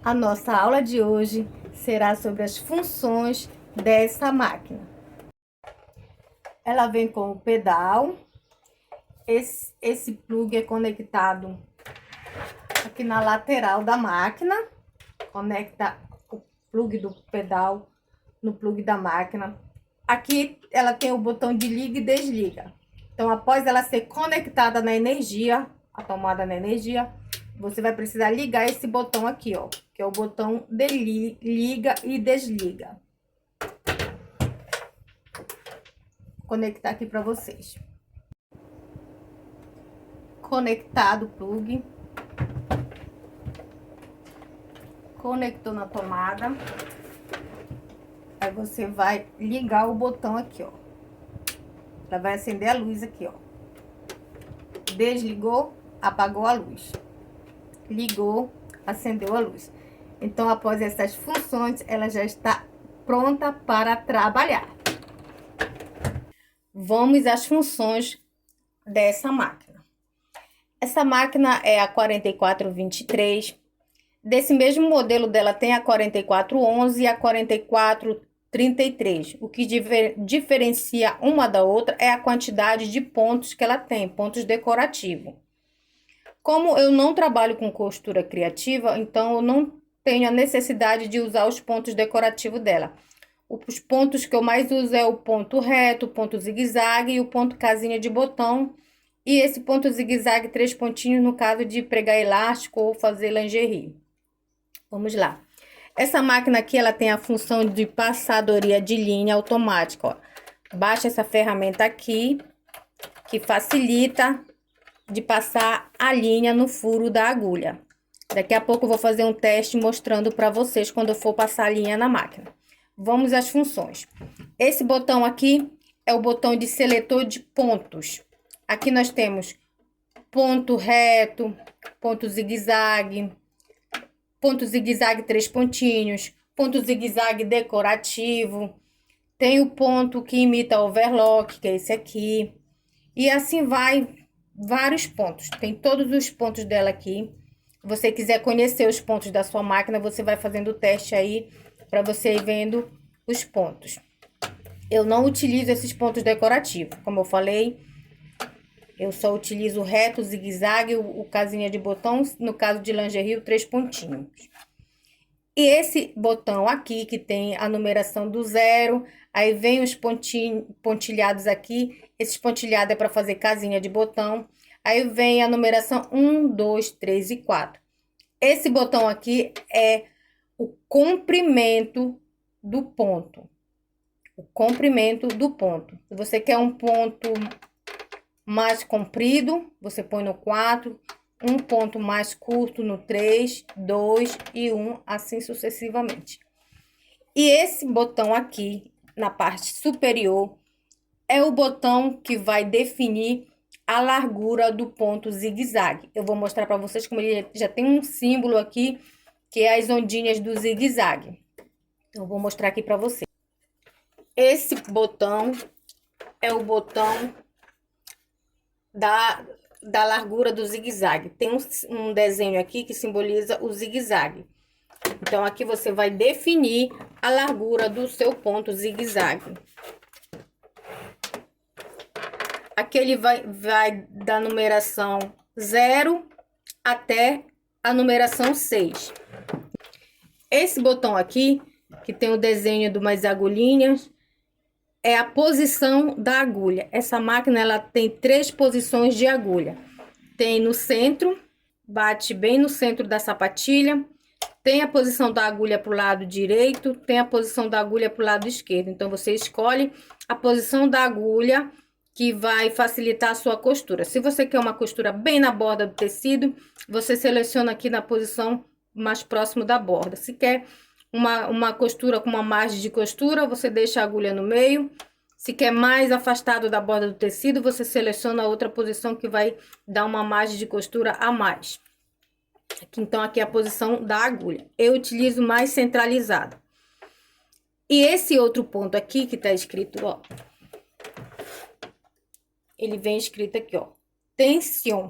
A nossa aula de hoje será sobre as funções dessa máquina. Ela vem com o pedal. Esse plug é conectado aqui na lateral da máquina. Conecta o plug do pedal no plug da máquina. Aqui ela tem o botão de liga e desliga. Então, após ela ser conectada na energia, a tomada na energia, você vai precisar ligar esse botão aqui, ó, que é o botão de liga e desliga. Vou conectar aqui para vocês. Conectado o plug. Conectou na tomada. Aí você vai ligar o botão aqui, ó. Ela vai acender a luz aqui, ó. Desligou, apagou a luz. Ligou, acendeu a luz. Então, após essas funções, ela já está pronta para trabalhar. Vamos às funções dessa máquina. Essa máquina é a 4423. Desse mesmo modelo dela tem a 4411 e a 4433. O que diferencia uma da outra é a quantidade de pontos que ela tem, pontos decorativos. Como eu não trabalho com costura criativa, então eu não tenho a necessidade de usar os pontos decorativos dela. Os pontos que eu mais uso é o ponto reto, o ponto zigue-zague e o ponto casinha de botão. E esse ponto zigue-zague, 3 pontinhos, no caso de pregar elástico ou fazer lingerie. Vamos lá. Essa máquina aqui, ela tem a função de passadoria de linha automática, ó. Baixa essa ferramenta aqui, que facilita de passar a linha no furo da agulha. Daqui a pouco eu vou fazer um teste mostrando para vocês quando eu for passar a linha na máquina. Vamos às funções. Esse botão aqui é o botão de seletor de pontos. Aqui nós temos ponto reto, ponto zigue-zague, ponto zigue-zague 3 pontinhos, ponto zigue-zague decorativo. Tem o ponto que imita overlock, que é esse aqui. E assim vai, vários pontos. Tem todos os pontos dela aqui. Se você quiser conhecer os pontos da sua máquina, você vai fazendo o teste aí para você ir vendo os pontos. Eu não utilizo esses pontos decorativos, como eu falei. Eu só utilizo o reto, o zigue-zague, o casinha de botão, no caso de lingerie, o 3 pontinhos. E esse botão aqui, que tem a numeração do 0, aí vem os pontilhados aqui. Esses pontilhados é para fazer casinha de botão. Aí vem a numeração 1, 2, 3 e 4. Esse botão aqui é o comprimento do ponto. O comprimento do ponto. Se você quer um ponto mais comprido, você põe no 4. Um ponto mais curto no 3, 2 e 1, assim sucessivamente. E esse botão aqui, na parte superior, é o botão que vai definir a largura do ponto zigue-zague. Eu vou mostrar para vocês como ele já tem um símbolo aqui, que é as ondinhas do zigue-zague. Então, eu vou mostrar aqui para vocês. Esse botão é o botão da largura do zigue-zague. Tem um desenho aqui que simboliza o zigue-zague. Então, aqui você vai definir a largura do seu ponto zigue-zague. Aqui ele vai da numeração 0 até a numeração 6. Esse botão aqui, que tem o desenho de umas agulhinhas, é a posição da agulha. Essa máquina, ela tem 3 posições de agulha. Tem no centro, bate bem no centro da sapatilha. Tem a posição da agulha para o lado direito, tem a posição da agulha para o lado esquerdo. Então, você escolhe a posição da agulha que vai facilitar a sua costura. Se você quer uma costura bem na borda do tecido, você seleciona aqui na posição mais próximo da borda. Se quer uma costura com uma margem de costura, você deixa a agulha no meio. Se quer mais afastado da borda do tecido, você seleciona outra posição que vai dar uma margem de costura a mais. Então, aqui é a posição da agulha. Eu utilizo mais centralizado. E esse outro ponto aqui, que tá escrito, ó. Ele vem escrito aqui, ó. Tension.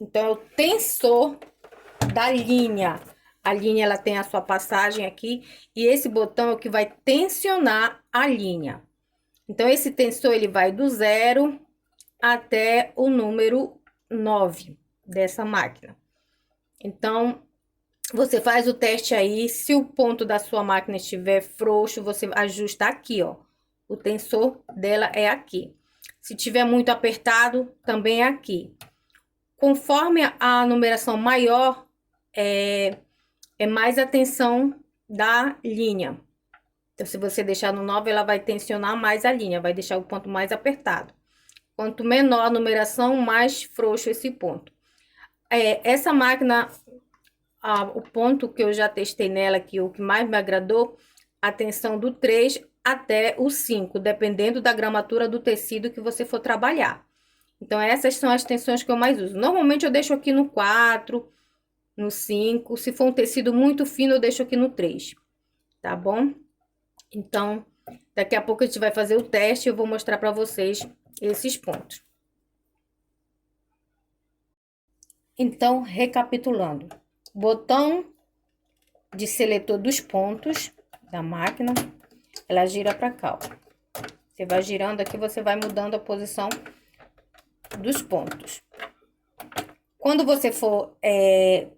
Então, é o tensor da linha. A linha, ela tem a sua passagem aqui, e esse botão é o que vai tensionar a linha. Então, esse tensor, ele vai do 0 até o número 9 dessa máquina. Então, você faz o teste aí, se o ponto da sua máquina estiver frouxo, você ajusta aqui, ó. O tensor dela é aqui. Se tiver muito apertado, também é aqui. Conforme a numeração maior, é mais a tensão da linha. Então, se você deixar no 9, ela vai tensionar mais a linha, vai deixar o ponto mais apertado. Quanto menor a numeração, mais frouxo esse ponto. Essa máquina, o ponto que eu já testei nela, que o que mais me agradou, a tensão do 3 até o 5, dependendo da gramatura do tecido que você for trabalhar. Então, essas são as tensões que eu mais uso. Normalmente, eu deixo aqui no 4, no 5. Se for um tecido muito fino, eu deixo aqui no 3, tá bom? Então, daqui a pouco a gente vai fazer o teste e eu vou mostrar para vocês esses pontos. Então, recapitulando. Botão de seletor dos pontos da máquina, ela gira para cá, ó. Você vai girando aqui, você vai mudando a posição dos pontos. Quando você for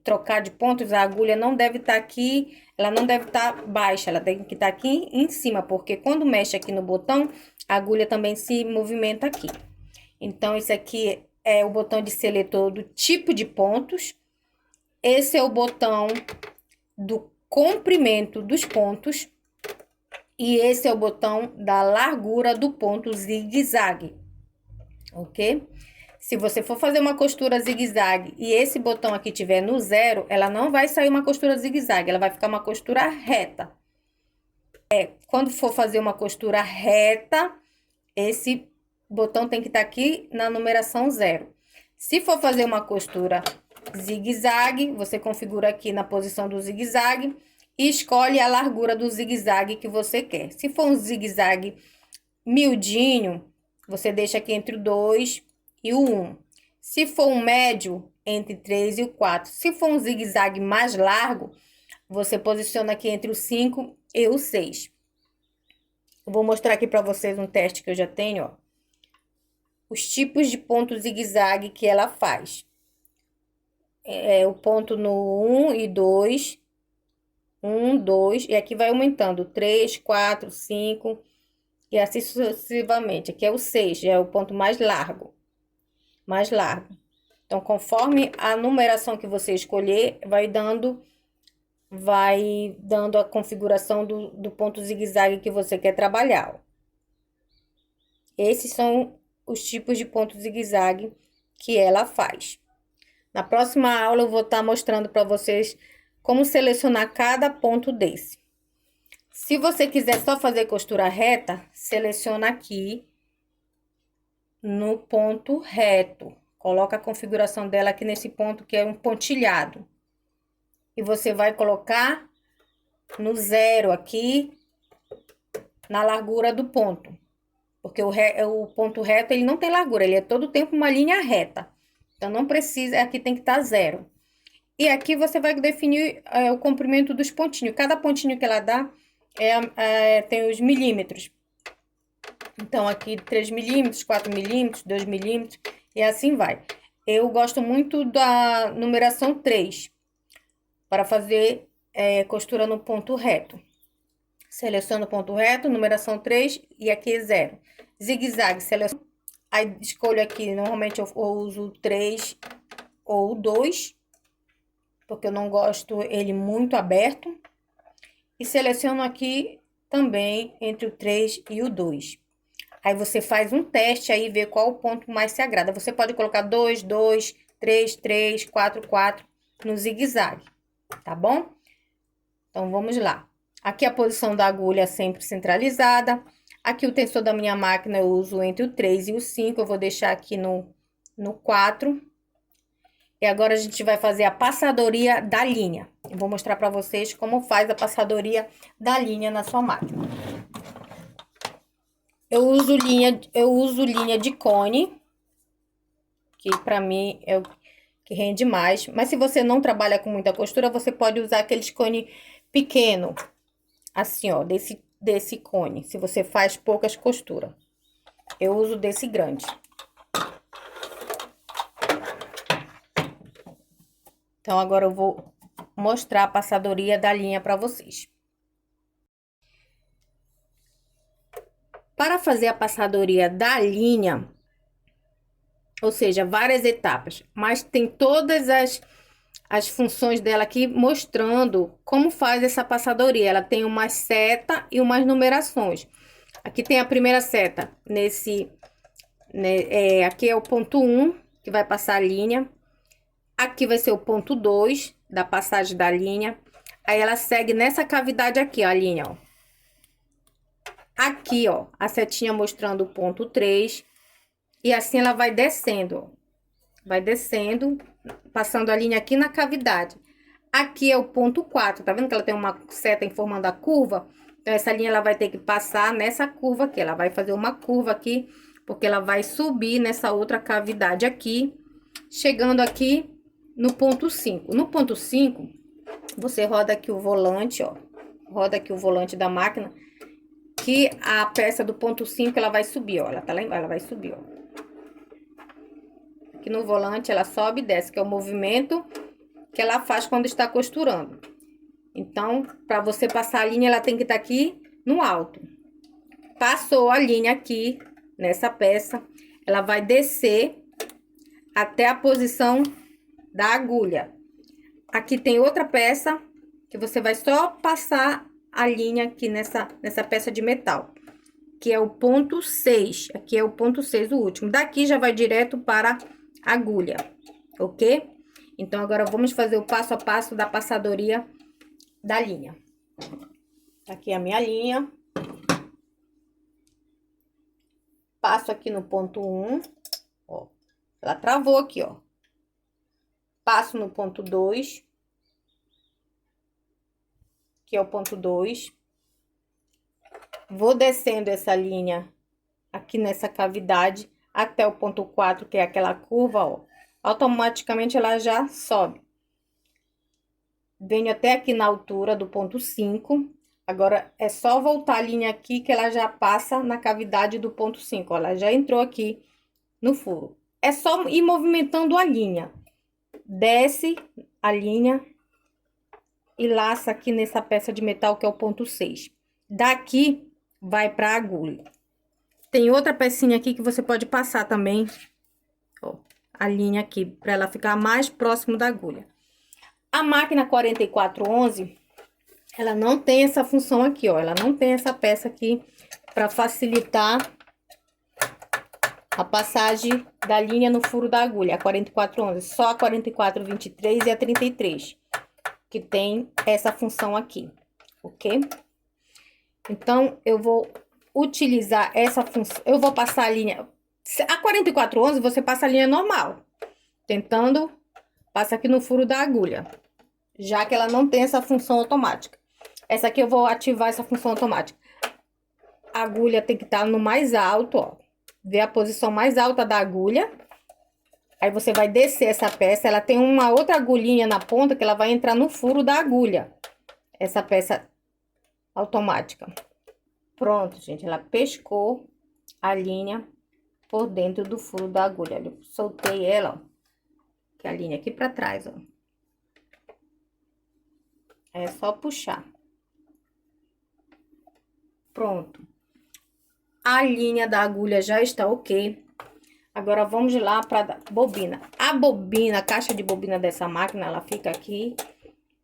trocar de pontos, a agulha não deve estar aqui, ela não deve estar baixa, ela tem que estar aqui em cima, porque quando mexe aqui no botão, a agulha também se movimenta aqui. Então, esse aqui é o botão de seletor do tipo de pontos. Esse é o botão do comprimento dos pontos. E esse é o botão da largura do ponto zigue-zague, ok? Se você for fazer uma costura zigue-zague e esse botão aqui tiver no 0, ela não vai sair uma costura zigue-zague, ela vai ficar uma costura reta. Quando for fazer uma costura reta, esse botão tem que estar aqui na numeração 0. Se for fazer uma costura zigue-zague, você configura aqui na posição do zigue-zague e escolhe a largura do zigue-zague que você quer. Se for um zigue-zague miudinho, você deixa aqui entre o 2 e o 1. Se for um médio, entre 3 e o 4. Se for um zigue-zague mais largo, você posiciona aqui entre o 5 e o 6. Eu vou mostrar aqui para vocês um teste que eu já tenho, ó. Os tipos de ponto zigue-zague que ela faz. O ponto no 1 e 2. 1, 2, e aqui vai aumentando. 3, 4, 5, e assim sucessivamente. Aqui é o 6, já é o ponto mais largo. Mais largo. Então, conforme a numeração que você escolher, vai dando a configuração do ponto zigue-zague que você quer trabalhar, ó. Esses são os tipos de ponto zigue-zague que ela faz. Na próxima aula, eu vou estar mostrando para vocês como selecionar cada ponto desse. Se você quiser só fazer costura reta, seleciona aqui no ponto reto. Coloca a configuração dela aqui nesse ponto que é um pontilhado. E você vai colocar no 0 aqui, na largura do ponto. Porque o ponto reto, ele não tem largura, ele é todo o tempo uma linha reta. Então, não precisa, aqui tem que estar 0. E aqui você vai definir o comprimento dos pontinhos. Cada pontinho que ela dá tem os milímetros. Então, aqui 3 milímetros, 4 milímetros, 2 milímetros, e assim vai. Eu gosto muito da numeração 3, para fazer costura no ponto reto. Seleciono o ponto reto, numeração 3, e aqui é 0. Zigue-zague, seleciono. Aí, escolho aqui, normalmente eu uso 3 ou 2, porque eu não gosto ele muito aberto. E seleciono aqui também entre o 3 e o 2. Aí, você faz um teste aí, vê qual o ponto mais se agrada. Você pode colocar 2, 2, 3, 3, 4, 4 no zigue-zague, tá bom? Então, vamos lá. Aqui a posição da agulha sempre centralizada. Aqui o tensor da minha máquina eu uso entre o 3 e o 5. Eu vou deixar aqui no 4. E agora a gente vai fazer a passadoria da linha. Eu vou mostrar para vocês como faz a passadoria da linha na sua máquina. Eu uso linha de cone, que para mim é que rende mais. Mas se você não trabalha com muita costura, você pode usar aqueles cone pequeno, assim, ó, desse cone, se você faz poucas costuras. Eu uso desse grande. Então, agora eu vou mostrar a passadoria da linha para vocês. Para fazer a passadoria da linha, ou seja, várias etapas, mas tem todas as funções dela aqui mostrando como faz essa passadoria. Ela tem uma seta e umas numerações. Aqui tem a primeira seta, aqui é o ponto 1, que vai passar a linha. Aqui vai ser o ponto 2 da passagem da linha. Aí ela segue nessa cavidade aqui, ó, a linha, ó. Aqui, ó, a setinha mostrando o ponto 3. E assim ela vai descendo, ó. Vai descendo, passando a linha aqui na cavidade. Aqui é o ponto 4, tá vendo que ela tem uma seta em forma da curva? Então, essa linha ela vai ter que passar nessa curva aqui. Ela vai fazer uma curva aqui, porque ela vai subir nessa outra cavidade aqui, chegando aqui no ponto 5. No ponto 5, você roda aqui o volante, ó. Roda aqui o volante da máquina, que a peça do ponto 5, ela vai subir, ó. Ela tá lá embaixo, ela vai subir, ó. Aqui no volante, ela sobe e desce, que é o movimento que ela faz quando está costurando. Então, para você passar a linha, ela tem que estar aqui no alto. Passou a linha aqui, nessa peça, ela vai descer até a posição da agulha. Aqui tem outra peça, que você vai só passar a linha aqui nessa peça de metal, que é o ponto 6. Aqui é o ponto 6, o último. Daqui já vai direto para a agulha, ok? Então, agora vamos fazer o passo a passo da passadoria da linha. Aqui é a minha linha. Passo aqui no ponto 1, ó. Ela travou aqui, ó. Passo no ponto 2. Que é o ponto 2. Vou descendo essa linha aqui nessa cavidade até o ponto 4, que é aquela curva, ó. Automaticamente ela já sobe. Venho até aqui na altura do ponto 5. Agora, é só voltar a linha aqui que ela já passa na cavidade do ponto 5. Ó, ela já entrou aqui no furo. É só ir movimentando a linha. Desce a linha e laça aqui nessa peça de metal que é o ponto 6. Daqui, vai para a agulha. Tem outra pecinha aqui que você pode passar também, ó, a linha aqui, para ela ficar mais próximo da agulha. A máquina 4411, ela não tem essa função aqui, ó. Ela não tem essa peça aqui para facilitar a passagem da linha no furo da agulha, a 4411. Só a 4423 e a 33, que tem essa função aqui, ok? Então, eu vou utilizar essa função, eu vou passar a linha... A 4411, você passa a linha normal, tentando, passa aqui no furo da agulha, já que ela não tem essa função automática. Essa aqui eu vou ativar essa função automática. A agulha tem que estar no mais alto, ó. Ver a posição mais alta da agulha. Aí você vai descer essa peça, ela tem uma outra agulhinha na ponta que ela vai entrar no furo da agulha. Essa peça automática. Pronto, gente, ela pescou a linha por dentro do furo da agulha. Eu soltei ela, ó, que é a linha aqui pra trás, ó. É só puxar. Pronto. A linha da agulha já está ok. Agora, vamos lá para bobina. A bobina, a caixa de bobina dessa máquina, ela fica aqui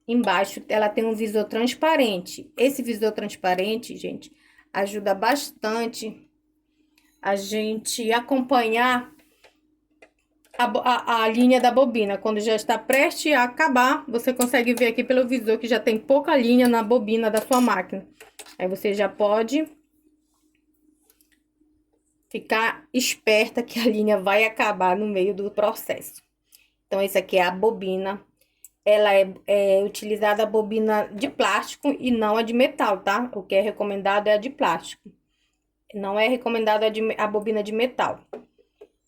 embaixo. Ela tem um visor transparente. Esse visor transparente, gente, ajuda bastante a gente acompanhar a linha da bobina. Quando já está prestes a acabar, você consegue ver aqui pelo visor que já tem pouca linha na bobina da sua máquina. Aí você já pode ficar esperta que a linha vai acabar no meio do processo. Então, essa aqui é a bobina. Ela é utilizada a bobina de plástico e não a de metal, tá? O que é recomendado é a de plástico. Não é recomendado a bobina de metal.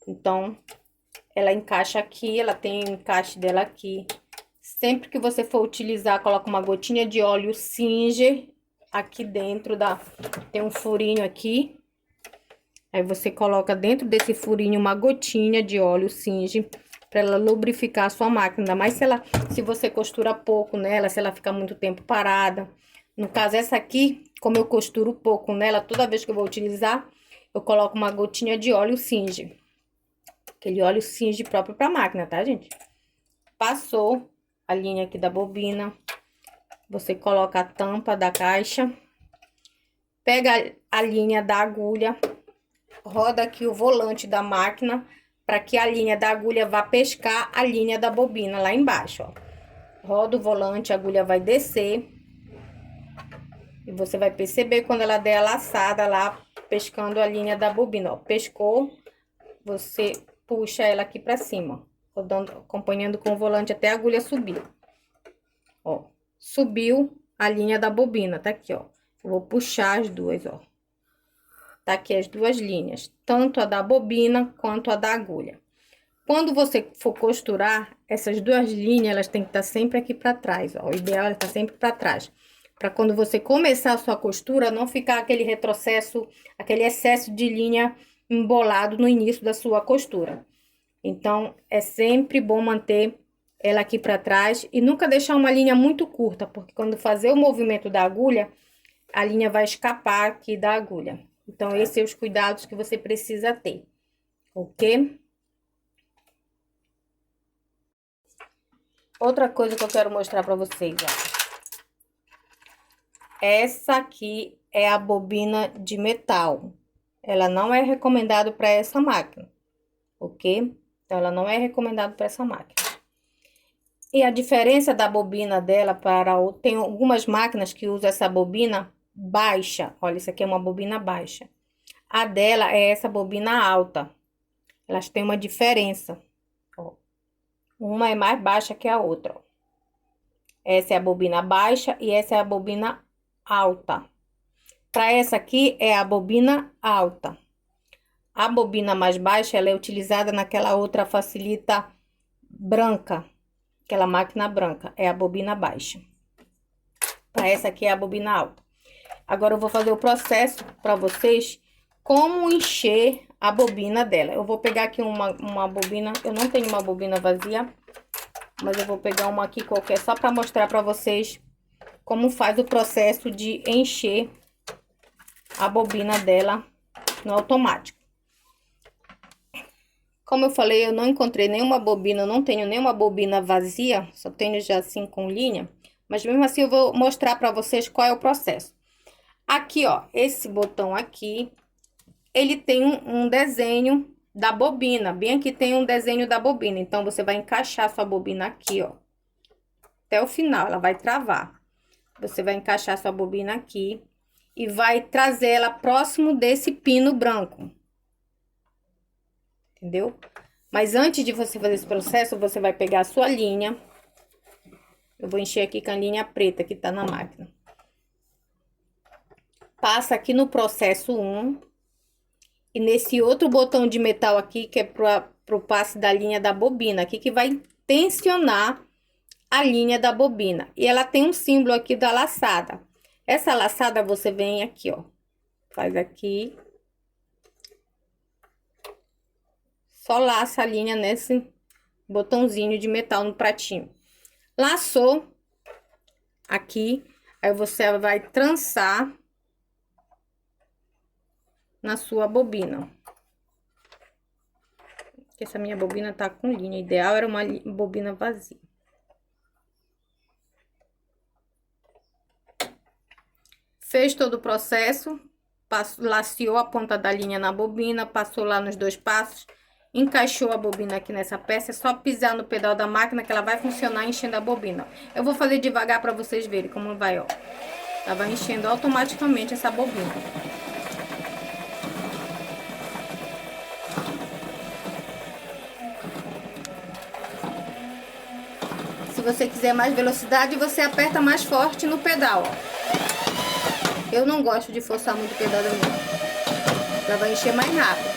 Então, ela encaixa aqui, ela tem o encaixe dela aqui. Sempre que você for utilizar, coloca uma gotinha de óleo Singer aqui dentro da... Tem um furinho aqui. Aí você coloca dentro desse furinho uma gotinha de óleo Singer para ela lubrificar a sua máquina. Ainda mais se você costura pouco nela, se ela ficar muito tempo parada. No caso, essa aqui, como eu costuro pouco nela, toda vez que eu vou utilizar, eu coloco uma gotinha de óleo Singer. Aquele óleo Singer próprio para máquina, tá, gente? Passou a linha aqui da bobina. Você coloca a tampa da caixa. Pega a linha da agulha. Roda aqui o volante da máquina para que a linha da agulha vá pescar a linha da bobina lá embaixo, ó. Roda o volante, a agulha vai descer. E você vai perceber quando ela der a laçada lá, pescando a linha da bobina, ó. Pescou, você puxa ela aqui pra cima, rodando, acompanhando com o volante até a agulha subir. Ó, subiu a linha da bobina, tá aqui, ó. Eu vou puxar as duas, ó. Tá aqui as duas linhas, tanto a da bobina quanto a da agulha. Quando você for costurar, essas duas linhas, elas têm que estar sempre aqui pra trás, ó. O ideal é estar sempre pra trás. Para quando você começar a sua costura, não ficar aquele retrocesso, aquele excesso de linha embolado no início da sua costura. Então, é sempre bom manter ela aqui para trás e nunca deixar uma linha muito curta, porque quando fazer o movimento da agulha, a linha vai escapar aqui da agulha. Então, esses são os cuidados que você precisa ter, ok? Outra coisa que eu quero mostrar para vocês, ó. Essa aqui é a bobina de metal. Ela não é recomendada para essa máquina, ok? Então, ela não é recomendada para essa máquina. E a diferença da bobina dela para... Tem algumas máquinas que usam essa bobina baixa. Olha, isso aqui é uma bobina baixa. A dela é essa bobina alta. Elas têm uma diferença, ó. Uma é mais baixa que a outra, ó. Essa é a bobina baixa e essa é a bobina alta. Para essa aqui é a bobina alta. A bobina mais baixa, ela é utilizada naquela outra facilita branca, aquela máquina branca, é a bobina baixa. Para essa aqui é a bobina alta. Agora eu vou fazer o processo para vocês como encher a bobina dela. Eu vou pegar aqui uma bobina, eu não tenho uma bobina vazia, mas eu vou pegar uma aqui qualquer só para mostrar para vocês como faz o processo de encher a bobina dela no automático. Como eu falei, eu não encontrei nenhuma bobina, eu não tenho nenhuma bobina vazia, só tenho já assim com linha, mas mesmo assim eu vou mostrar para vocês qual é o processo. Aqui, ó, esse botão aqui, ele tem um desenho da bobina, bem aqui tem um desenho da bobina, então você vai encaixar sua bobina aqui, ó, até o final, ela vai travar. Você vai encaixar sua bobina aqui e vai trazer ela próximo desse pino branco. Entendeu? Mas antes de você fazer esse processo, você vai pegar a sua linha. Eu vou encher aqui com a linha preta que tá na máquina. Passa aqui no processo 1. E nesse outro botão de metal aqui, que é pro passe da linha da bobina, aqui que vai tensionar a linha da bobina. E ela tem um símbolo aqui da laçada. Essa laçada você vem aqui, ó. Faz aqui. Só laça a linha nesse botãozinho de metal no pratinho. Laçou aqui. Aí você vai trançar na sua bobina. Essa minha bobina tá com linha. O ideal era uma bobina vazia. Fez todo o processo, laceou a ponta da linha na bobina, passou lá nos 2 passos, encaixou a bobina aqui nessa peça, é só pisar no pedal da máquina que ela vai funcionar enchendo a bobina. Eu vou fazer devagar para vocês verem como vai, ó. Ela vai enchendo automaticamente essa bobina. Se você quiser mais velocidade, você aperta mais forte no pedal, ó. Eu não gosto de forçar muito o pedal da minha. Ela vai encher mais rápido.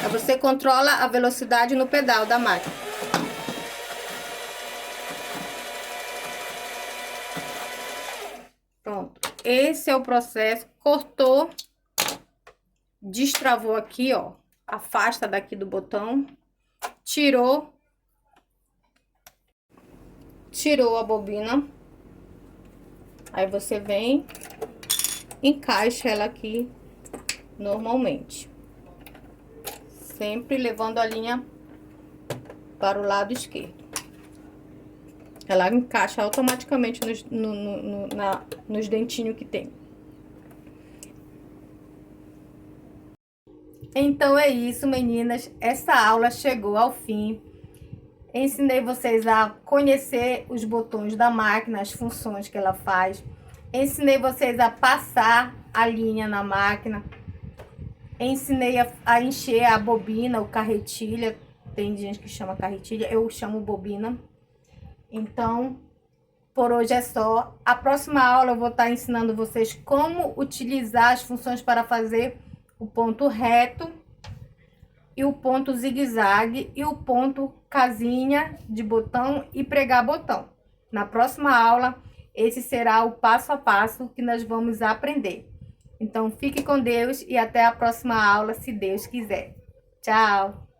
Aí você controla a velocidade no pedal da máquina. Pronto. Esse é o processo. Cortou, destravou aqui, ó. Afasta daqui do botão. Tirou a bobina. Aí você vem, encaixa ela aqui normalmente. Sempre levando a linha para o lado esquerdo. Ela encaixa automaticamente nos dentinhos que tem. Então é isso, meninas. Essa aula chegou ao fim. Ensinei vocês a conhecer os botões da máquina, as funções que ela faz. Ensinei vocês a passar a linha na máquina. Ensinei a encher a bobina, o carretilha. Tem gente que chama carretilha, eu chamo bobina. Então, por hoje é só. A próxima aula eu vou estar ensinando vocês como utilizar as funções para fazer o ponto reto e o ponto zigue-zague e o ponto casinha de botão e pregar botão. Na próxima aula, esse será o passo a passo que nós vamos aprender. Então, fique com Deus e até a próxima aula, se Deus quiser. Tchau!